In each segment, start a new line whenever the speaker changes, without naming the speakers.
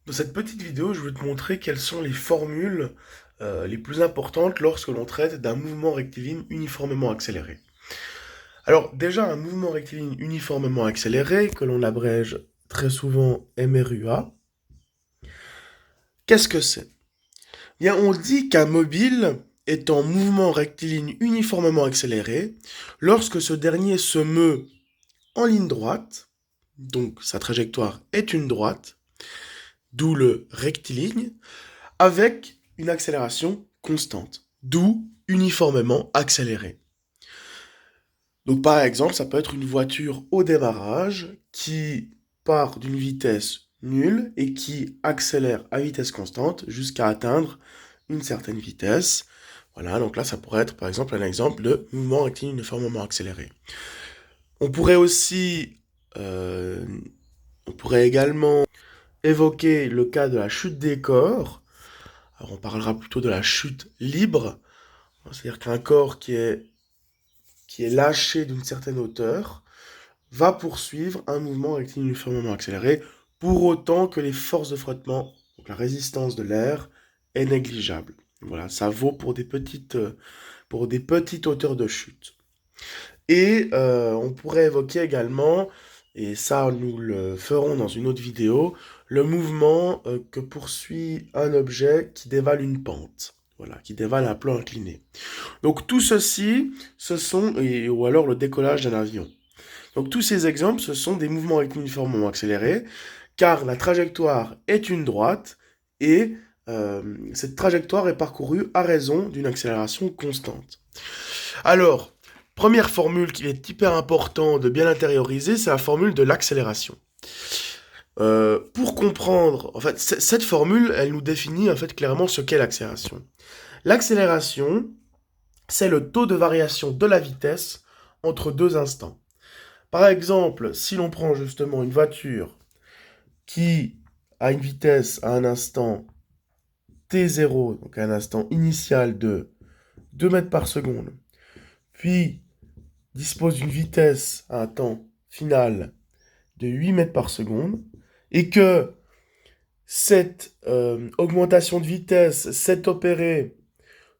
Dans cette petite vidéo, je vais te montrer quelles sont les formules les plus importantes lorsque l'on traite d'un mouvement rectiligne uniformément accéléré. Alors déjà, un mouvement rectiligne uniformément accéléré, que l'on abrège très souvent MRUA, qu'est-ce que c'est? Bien, on dit qu'un mobile est en mouvement rectiligne uniformément accéléré lorsque ce dernier se meut en ligne droite, donc sa trajectoire est une droite, d'où le rectiligne, avec une accélération constante, d'où uniformément accélérée. Donc par exemple, ça peut être une voiture au démarrage qui part d'une vitesse nulle et qui accélère à vitesse constante jusqu'à atteindre une certaine vitesse. Voilà, donc là ça pourrait être par exemple un exemple de mouvement rectiligne uniformément accéléré. On pourrait aussi, euh, on pourrait également évoquer le cas de la chute des corps. Alors on parlera plutôt de la chute libre. C'est-à-dire qu'un corps qui est lâché d'une certaine hauteur va poursuivre un mouvement rectiligne uniformément accéléré pour autant que les forces de frottement, donc la résistance de l'air, est négligeable. Voilà, ça vaut pour des petites hauteurs de chute. Et on pourrait évoquer également, et ça nous le ferons dans une autre vidéo, le mouvement que poursuit un objet qui dévale une pente. Voilà, qui dévale un plan incliné. Donc tout ceci, ou alors le décollage d'un avion. Donc tous ces exemples, ce sont des mouvements uniformément accélérés, car la trajectoire est une droite, et cette trajectoire est parcourue à raison d'une accélération constante. Alors, première formule qu'il est hyper important de bien intérioriser, c'est la formule de l'accélération. Pour comprendre, en fait, cette formule, elle nous définit en fait clairement ce qu'est l'accélération. L'accélération, c'est le taux de variation de la vitesse entre deux instants. Par exemple, si l'on prend justement une voiture qui a une vitesse à un instant t0, donc à un instant initial de 2 mètres par seconde, puis dispose d'une vitesse à un temps final de 8 mètres par seconde, et que cette augmentation de vitesse s'est opérée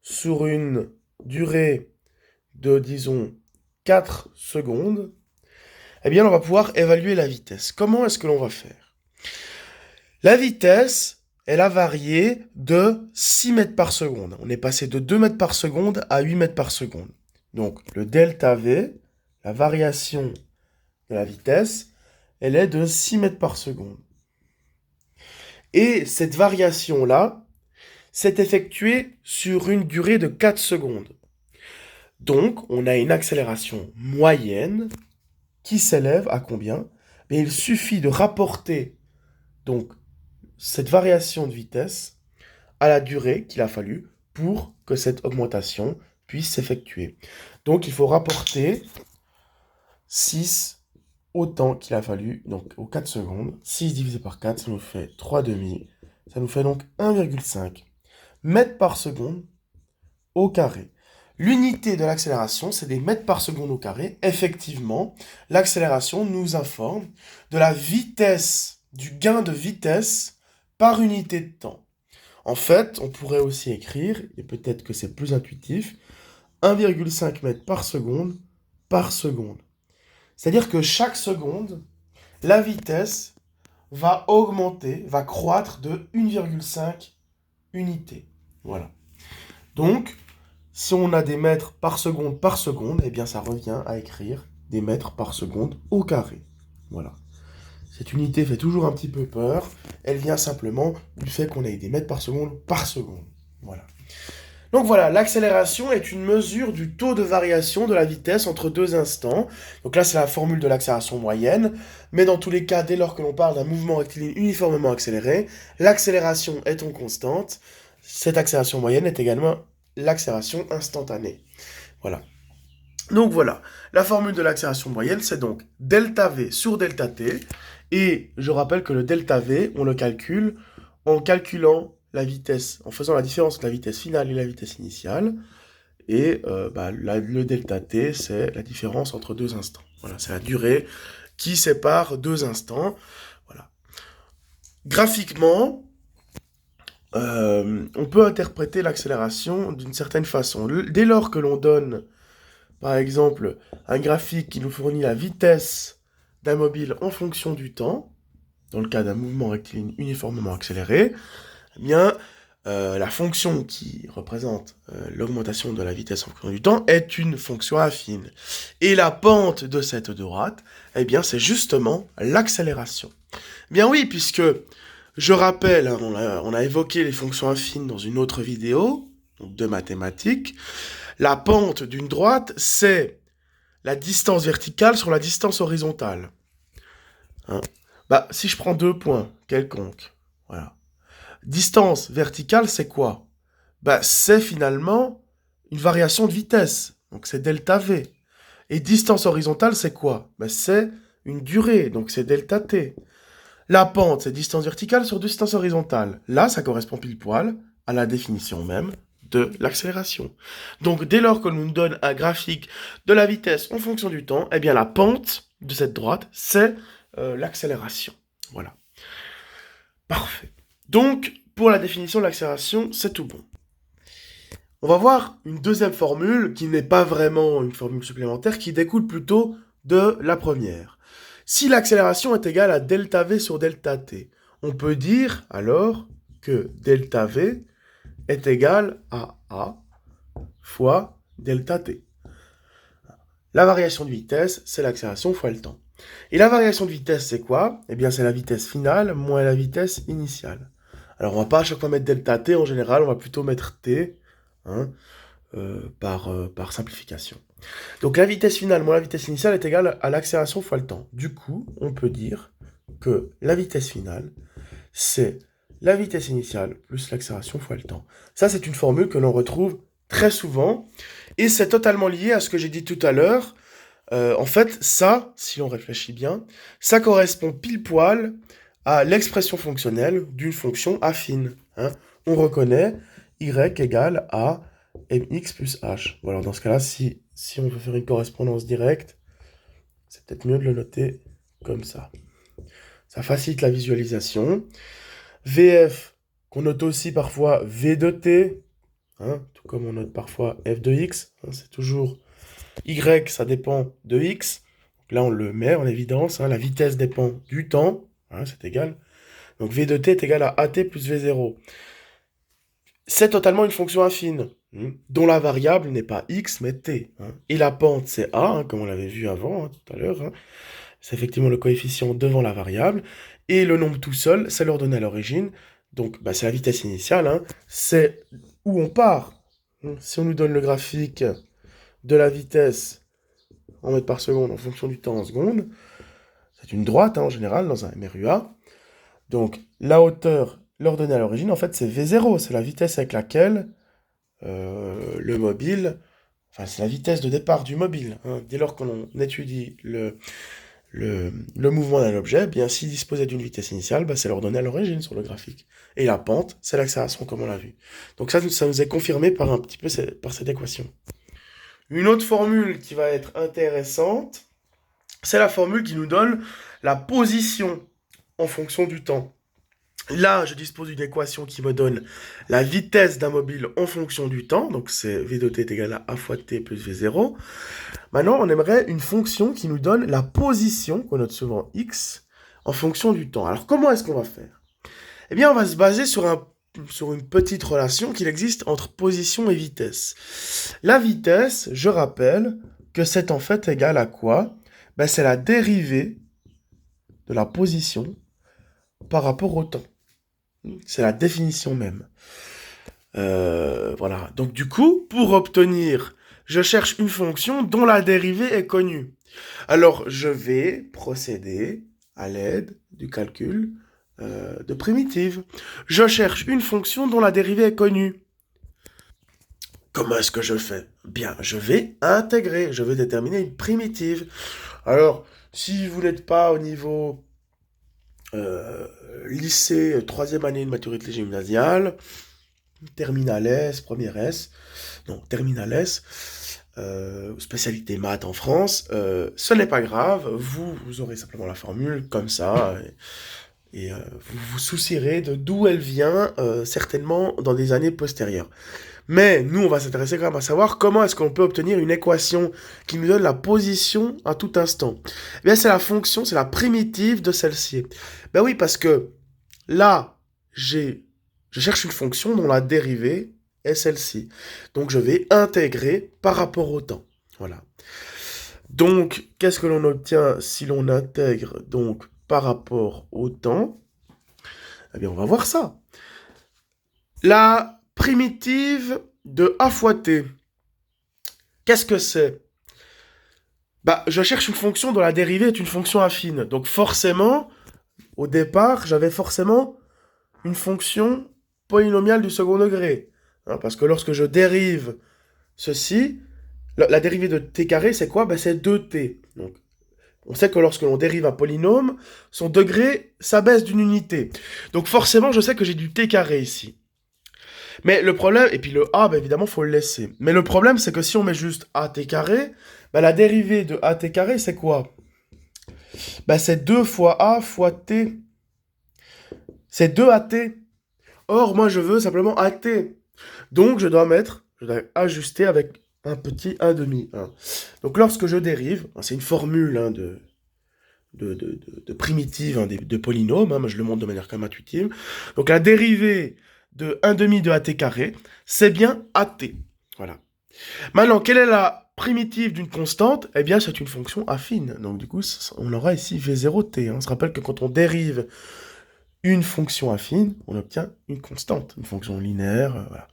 sur une durée de, disons, 4 secondes, eh bien, on va pouvoir évaluer la vitesse. Comment est-ce que l'on va faire? La vitesse, elle a varié de 6 mètres par seconde. On est passé de 2 mètres par seconde à 8 mètres par seconde. Donc, le delta V, la variation de la vitesse, elle est de 6 mètres par seconde. Et cette variation-là s'est effectuée sur une durée de 4 secondes. Donc, on a une accélération moyenne qui s'élève à combien? Mais il suffit de rapporter donc cette variation de vitesse à la durée qu'il a fallu pour que cette augmentation puisse s'effectuer. Donc il faut rapporter 6 au temps qu'il a fallu, donc aux 4 secondes. 6 divisé par 4, ça nous fait 3,5. Ça nous fait donc 1,5 mètres par seconde au carré. L'unité de l'accélération, c'est des mètres par seconde au carré. Effectivement, l'accélération nous informe de la vitesse, du gain de vitesse par unité de temps. En fait, on pourrait aussi écrire, et peut-être que c'est plus intuitif, 1,5 mètres par seconde par seconde. C'est-à-dire que chaque seconde, la vitesse va augmenter, va croître de 1,5 unités. Voilà. Donc, si on a des mètres par seconde, eh bien ça revient à écrire des mètres par seconde au carré. Voilà. Cette unité fait toujours un petit peu peur. Elle vient simplement du fait qu'on ait des mètres par seconde par seconde. Voilà. Donc voilà, l'accélération est une mesure du taux de variation de la vitesse entre deux instants. Donc là, c'est la formule de l'accélération moyenne. Mais dans tous les cas, dès lors que l'on parle d'un mouvement rectiligne uniformément accéléré, l'accélération étant constante, cette accélération moyenne est également l'accélération instantanée. Voilà. Donc voilà, la formule de l'accélération moyenne, c'est donc delta V sur delta T. Et je rappelle que le delta V, on le calcule en calculant la vitesse, en faisant la différence entre la vitesse finale et la vitesse initiale. Et le delta T, c'est la différence entre deux instants. Voilà, c'est la durée qui sépare deux instants. Voilà. graphiquement, on peut interpréter l'accélération d'une certaine façon. Dès lors que l'on donne, par exemple, un graphique qui nous fournit la vitesse d'un mobile en fonction du temps, dans le cas d'un mouvement rectiligne uniformément accéléré, eh bien, la fonction qui représente l'augmentation de la vitesse en fonction du temps est une fonction affine. Et la pente de cette droite, eh bien, c'est justement l'accélération. Eh bien oui, puisque, je rappelle, hein, on a évoqué les fonctions affines dans une autre vidéo, donc de mathématiques, la pente d'une droite, c'est la distance verticale sur la distance horizontale. Hein. Bah, si je prends 2 points quelconques, voilà. Distance verticale, c'est quoi? Bah, c'est finalement une variation de vitesse, donc c'est delta V. Et distance horizontale, c'est quoi? Bah, c'est une durée, donc c'est delta T. La pente, c'est distance verticale sur distance horizontale. Là, ça correspond pile poil à la définition même de l'accélération. Donc, dès lors que l'on nous donne un graphique de la vitesse en fonction du temps, eh bien, la pente de cette droite, c'est l'accélération. Voilà. Parfait. Donc, pour la définition de l'accélération, c'est tout bon. On va voir une deuxième formule qui n'est pas vraiment une formule supplémentaire, qui découle plutôt de la première. Si l'accélération est égale à delta V sur delta T, on peut dire alors que delta V est égal à A fois delta T. La variation de vitesse, c'est l'accélération fois le temps. Et la variation de vitesse, c'est quoi? Eh bien, c'est la vitesse finale moins la vitesse initiale. Alors, on va pas à chaque fois mettre delta T, en général, on va plutôt mettre T, hein, par simplification. Donc la vitesse finale moins la vitesse initiale est égale à l'accélération fois le temps. Du coup, on peut dire que la vitesse finale, c'est la vitesse initiale plus l'accélération fois le temps. Ça, c'est une formule que l'on retrouve très souvent, et c'est totalement lié à ce que j'ai dit tout à l'heure. En fait, ça, si on réfléchit bien, ça correspond pile poil à l'expression fonctionnelle d'une fonction affine. Hein. On reconnaît y égale à mx plus h. Bon, alors dans ce cas-là, si on veut faire une correspondance directe, c'est peut-être mieux de le noter comme ça. Ça facilite la visualisation. Vf, qu'on note aussi parfois v de t, hein, tout comme on note parfois f de x, hein, c'est toujours y, ça dépend de x. Donc là, on le met en évidence, hein, la vitesse dépend du temps, hein, c'est égal. Donc v de t est égal à at plus v0. C'est totalement une fonction affine, dont la variable n'est pas x, mais t. Hein. Et la pente, c'est a, hein, comme on l'avait vu avant, hein, tout à l'heure. Hein. C'est effectivement le coefficient devant la variable. Et le nombre tout seul, c'est l'ordonnée à l'origine. Donc, bah, c'est la vitesse initiale. Hein. C'est où on part. Si on nous donne le graphique de la vitesse en mètres par seconde en fonction du temps en secondes, c'est une droite, hein, en général, dans un MRUA. Donc, la hauteur, l'ordonnée à l'origine, en fait, c'est V0. C'est la vitesse avec laquelle le mobile... Enfin, c'est la vitesse de départ du mobile. Hein. Dès lors qu'on étudie le mouvement d'un objet, bien s'il disposait d'une vitesse initiale, bah, c'est l'ordonnée à l'origine sur le graphique. Et la pente, c'est l'accélération comme on l'a vu. Donc ça nous est confirmé par un petit peu par cette équation. Une autre formule qui va être intéressante, c'est la formule qui nous donne la position en fonction du temps. Là, je dispose d'une équation qui me donne la vitesse d'un mobile en fonction du temps, donc c'est v de t est égal à a fois t plus v0. Maintenant, on aimerait une fonction qui nous donne la position, qu'on note souvent x, en fonction du temps. Alors, comment est-ce qu'on va faire? Eh bien, on va se baser sur une petite relation qu'il existe entre position et vitesse. La vitesse, je rappelle que c'est en fait égal à quoi? Ben, c'est la dérivée de la position par rapport au temps. C'est la définition même. Voilà. Donc du coup, pour obtenir, je cherche une fonction dont la dérivée est connue. Alors, je vais procéder à l'aide du calcul de primitives. Je cherche une fonction dont la dérivée est connue. Comment est-ce que je fais? Bien, je vais intégrer, je vais déterminer une primitive. Alors, si vous n'êtes pas au niveau lycée, 3e année de maturité gymnasiale, terminale S, première S, non, terminale S, spécialité maths en France, ce n'est pas grave, vous aurez simplement la formule comme ça, Et vous vous soucierez de d'où elle vient, certainement dans des années postérieures. Mais nous, on va s'intéresser quand même à savoir comment est-ce qu'on peut obtenir une équation qui nous donne la position à tout instant. Eh bien, c'est la fonction, c'est la primitive de celle-ci. Ben oui, parce que là, je cherche une fonction dont la dérivée est celle-ci. Donc, je vais intégrer par rapport au temps. Voilà. Donc, qu'est-ce que l'on obtient si l'on intègre donc par rapport au temps? Eh bien, on va voir ça. La primitive de a fois t, qu'est-ce que c'est? Bah, je cherche une fonction dont la dérivée est une fonction affine. Donc forcément, au départ, j'avais forcément une fonction polynomiale du second degré. Hein, parce que lorsque je dérive ceci, la dérivée de t carré, c'est quoi? Ben, c'est 2t. Donc, on sait que lorsque l'on dérive un polynôme, son degré s'abaisse d'une unité. Donc forcément, je sais que j'ai du t carré ici. Mais le problème, et puis le a, ben évidemment, faut le laisser. Mais le problème, c'est que si on met juste at carré, ben la dérivée de at carré, c'est quoi? Ben c'est 2 fois a fois t. C'est 2at. Or, moi, je veux simplement at. Donc, je dois ajuster avec un petit 1 demi. Hein. Donc, lorsque je dérive, c'est une formule hein, de primitive, hein, de polynôme, hein, moi je le montre de manière quand même intuitive. Donc, la dérivée de 1 demi de at carré, c'est bien at. Voilà. Maintenant, quelle est la primitive d'une constante? Eh bien, c'est une fonction affine. Donc, du coup, on aura ici v0t. Hein. On se rappelle que quand on dérive une fonction affine, on obtient une constante, une fonction linéaire, voilà.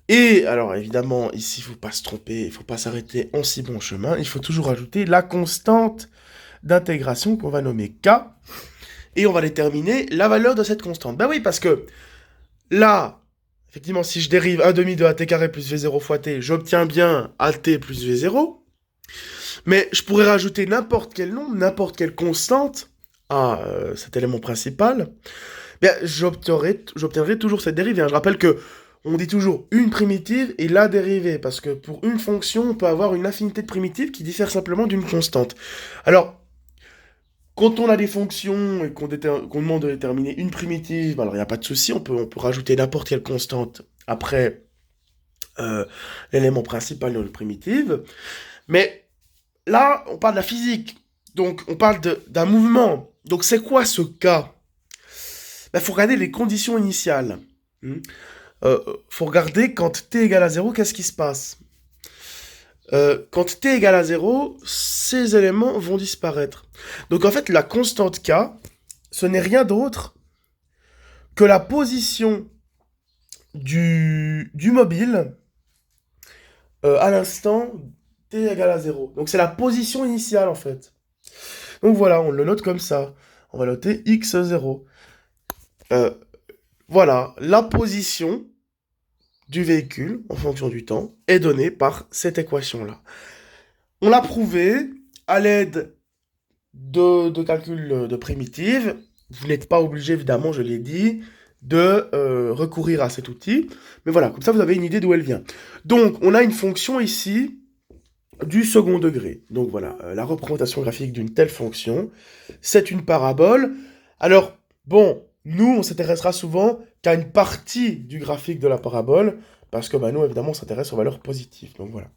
Et alors, évidemment, ici, il ne faut pas se tromper, il ne faut pas s'arrêter en si bon chemin, il faut toujours ajouter la constante d'intégration qu'on va nommer k, et on va déterminer la valeur de cette constante. Ben oui, parce que là, effectivement, si je dérive 1 demi de at carré plus v0 fois t, j'obtiens bien at plus v0, mais je pourrais rajouter n'importe quel nombre, n'importe quelle constante à cet élément principal, bien, j'obtiendrai toujours cette dérivée. Hein. Je rappelle que on dit toujours une primitive et la dérivée, parce que pour une fonction, on peut avoir une infinité de primitives qui diffèrent simplement d'une constante. Alors, quand on a des fonctions et qu'on demande de déterminer une primitive, alors il n'y a pas de souci, on peut rajouter n'importe quelle constante après l'élément principal de notre primitive. Mais là, on parle de la physique, donc on parle d'un mouvement. Donc c'est quoi ce cas? Il faut regarder les conditions initiales. Faut regarder quand t égale à 0, qu'est-ce qui se passe? Quand t égale à 0, ces éléments vont disparaître. Donc en fait, la constante k, ce n'est rien d'autre que la position du mobile à l'instant t égale à 0. Donc c'est la position initiale en fait. Donc voilà, on le note comme ça. On va noter x0. Voilà, la position du véhicule, en fonction du temps, est donnée par cette équation-là. On l'a prouvé à l'aide de calculs de primitives. Vous n'êtes pas obligé, évidemment, je l'ai dit, de recourir à cet outil. Mais voilà, comme ça, vous avez une idée d'où elle vient. Donc, on a une fonction ici du second degré. Donc voilà, la représentation graphique d'une telle fonction, c'est une parabole. Alors, bon, nous, on s'intéressera souvent qu'à une partie du graphique de la parabole, parce que nous, évidemment, on s'intéresse aux valeurs positives. Donc voilà.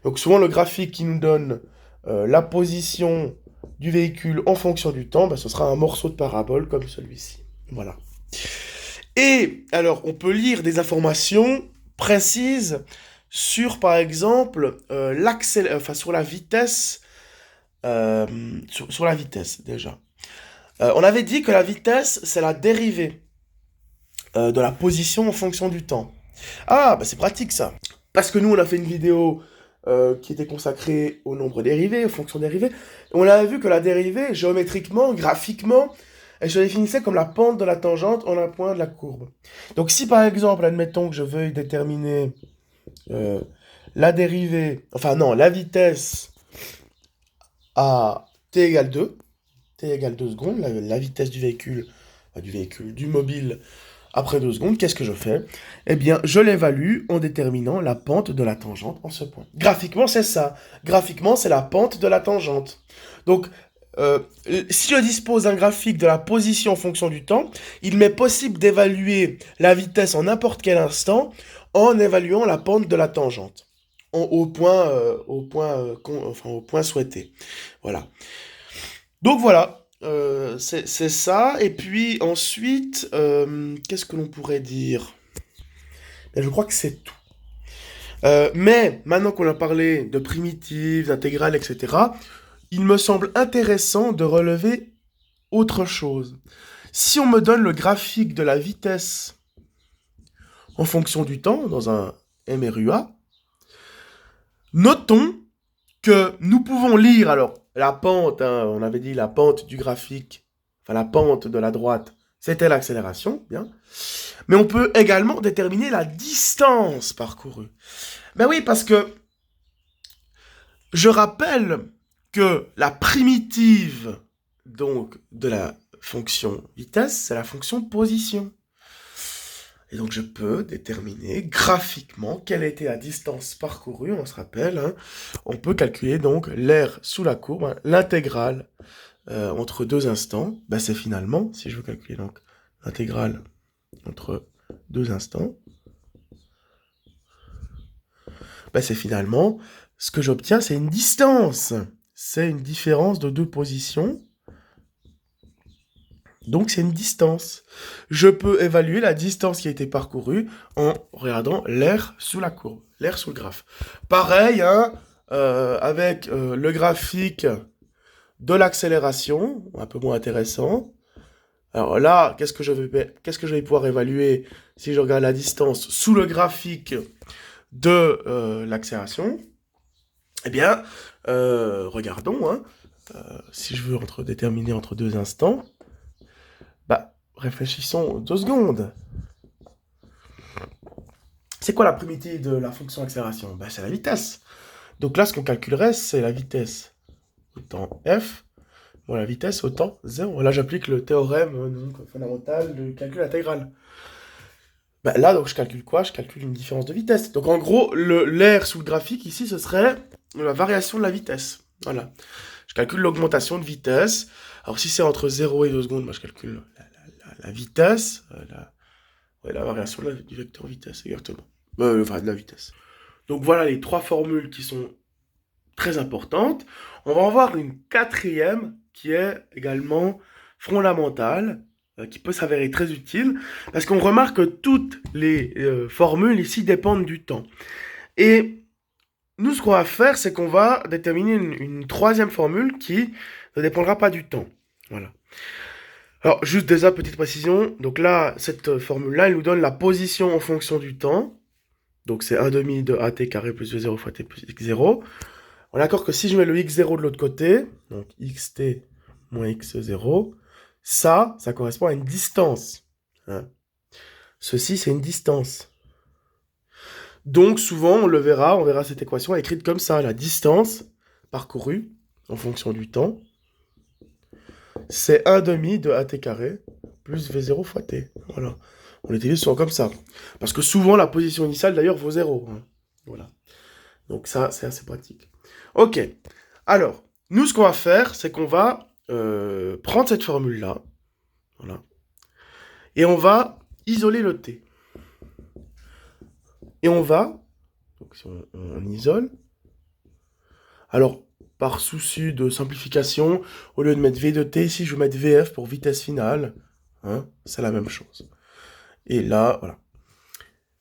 Donc souvent, le graphique qui nous donne la position du véhicule en fonction du temps, ce sera un morceau de parabole comme celui-ci. Voilà. Et alors, on peut lire des informations précises sur, par exemple, sur la vitesse, sur la vitesse, déjà. On avait dit que la vitesse, c'est la dérivée de la position en fonction du temps. Ah, c'est pratique, ça. Parce que nous, on a fait une vidéo qui était consacrée au nombre dérivé, aux fonctions dérivées. On avait vu que la dérivée, géométriquement, graphiquement, elle se définissait comme la pente de la tangente en un point de la courbe. Donc si, par exemple, admettons que je veuille déterminer la dérivée, enfin non, la vitesse à t égale 2, t égale 2 secondes, la vitesse du véhicule, du mobile après 2 secondes, qu'est-ce que je fais? Eh bien, je l'évalue en déterminant la pente de la tangente en ce point. Graphiquement, c'est ça. Graphiquement, c'est la pente de la tangente. Donc, si je dispose d'un graphique de la position en fonction du temps, il m'est possible d'évaluer la vitesse en n'importe quel instant en évaluant la pente de la tangente au point souhaité. Voilà. Donc voilà, c'est ça. Et puis ensuite, qu'est-ce que l'on pourrait dire? Ben, je crois que c'est tout. Mais maintenant qu'on a parlé de primitives, d'intégrales, etc., il me semble intéressant de relever autre chose. Si on me donne le graphique de la vitesse en fonction du temps dans un MRUA, notons que nous pouvons lire, alors, la pente, hein, on avait dit la pente du graphique, enfin la pente de la droite, c'était l'accélération, bien. Mais on peut également déterminer la distance parcourue. Ben oui, parce que je rappelle que la primitive, donc, de la fonction vitesse, c'est la fonction position. Et donc je peux déterminer graphiquement quelle était la distance parcourue, on se rappelle, hein. On peut calculer donc l'aire sous la courbe, hein, l'intégrale entre deux instants, bah c'est finalement, si je veux calculer donc l'intégrale entre deux instants, bah c'est finalement, ce que j'obtiens, c'est une distance. C'est une différence de deux positions. Donc c'est une distance. Je peux évaluer la distance qui a été parcourue en regardant l'aire sous la courbe, l'aire sous le graphe. Pareil, hein, avec le graphique de l'accélération, un peu moins intéressant. Alors là, qu'est-ce que je vais pouvoir évaluer si je regarde la distance sous le graphique de l'accélération? Eh bien, regardons, hein, si je veux déterminer entre deux instants, bah, réfléchissons 2 secondes. C'est quoi la primitive de la fonction accélération? Bah, c'est la vitesse. Donc là, ce qu'on calculerait, c'est la vitesse au temps f, bon, la vitesse au temps 0. Là, j'applique le théorème fondamental de calcul intégral. Bah, là, donc, je calcule quoi? Je calcule une différence de vitesse. Donc, en gros, l'aire sous le graphique, ici, ce serait la variation de la vitesse. Voilà. Je calcule l'augmentation de vitesse. Alors, si c'est entre 0 et 2 secondes, bah, je calcule la vitesse, la variation du vecteur vitesse, exactement. Enfin, de la vitesse. Donc, voilà les 3 formules qui sont très importantes. On va en voir une 4e qui est également fondamentale, qui peut s'avérer très utile, parce qu'on remarque que toutes les formules ici dépendent du temps. Et nous, ce qu'on va faire, c'est qu'on va déterminer une 3e formule qui ne dépendra pas du temps. Voilà. Alors, juste déjà, petite précision. Donc là, cette formule-là, elle nous donne la position en fonction du temps. Donc c'est 1/2 de at carré plus v0 fois t plus x0. On est d'accord que si je mets le x0 de l'autre côté, donc xt moins x0, ça correspond à une distance. Hein. Ceci, c'est une distance. Donc souvent, on verra cette équation écrite comme ça. La distance parcourue en fonction du temps, c'est 1/2 de at carré plus v0 fois t. Voilà. On utilise souvent comme ça. Parce que souvent, la position initiale, d'ailleurs, vaut 0. Hein. Voilà. Donc ça, c'est assez pratique. Ok. Alors, nous, ce qu'on va faire, c'est qu'on va prendre cette formule-là. Voilà. Et on va isoler le t. Et on va, donc si on isole, alors, par souci de simplification, au lieu de mettre v de t, ici, je vais mettre vf pour vitesse finale. Hein, c'est la même chose. Et là, voilà.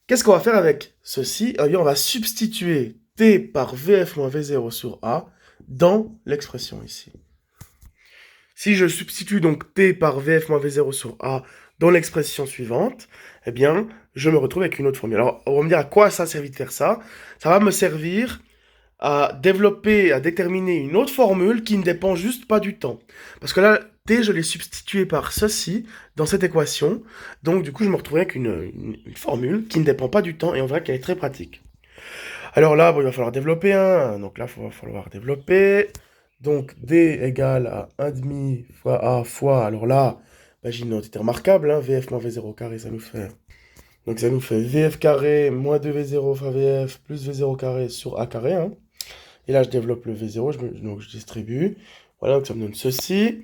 Qu'est-ce qu'on va faire avec ceci? Eh bien, on va substituer t par vf moins v0 sur a dans l'expression ici. Si je substitue donc t par vf moins v0 sur a dans l'expression suivante, eh bien, je me retrouve avec une autre formule. Alors, on va me dire à quoi ça servit de faire ça? Ça va me servir à développer, à déterminer une autre formule qui ne dépend juste pas du temps. Parce que là, t, je l'ai substitué par ceci dans cette équation. Donc, du coup, je me retrouve avec une formule qui ne dépend pas du temps et on verra qu'elle est très pratique. Alors là, bon, il va falloir développer. Hein. Donc là, il va falloir développer. Donc, d égale à 1/2 fois a fois, alors là, j'ai une entité remarquable, hein, vf moins v0 carré, ça nous fait... Donc ça nous fait vf carré moins 2v0 fois vf plus v0 carré sur a carré. Hein. Et là, je développe le v0, donc je distribue. Voilà, donc ça me donne ceci.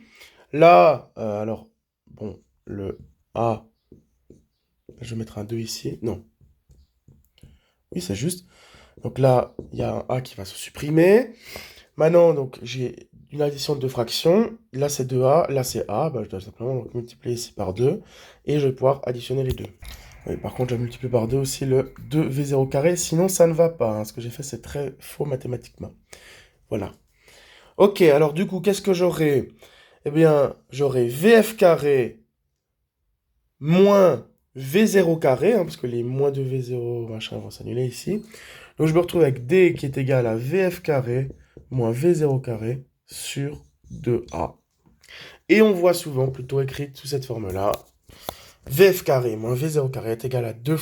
Là, alors, bon, le A, je vais mettre un 2 ici. Non, oui, c'est juste. Donc là, il y a un A qui va se supprimer. Maintenant, donc, j'ai une addition de deux fractions. Là, c'est 2A, là, c'est A. Bah, je dois simplement donc, multiplier ici par 2. Et je vais pouvoir additionner les deux. Oui, par contre, je vais multiplier par 2 aussi le 2V0 carré. Sinon, ça ne va pas, hein. Ce que j'ai fait, c'est très faux mathématiquement. Voilà. Ok, alors du coup, qu'est-ce que j'aurai? Eh bien, j'aurai VF carré moins V0 carré, hein, parce que les moins de V0 machin vont s'annuler ici. Donc je me retrouve avec D qui est égal à VF carré moins V0 carré sur 2A. Et on voit souvent, plutôt écrite sous cette forme-là, VF carré moins V0 carré est égal à 2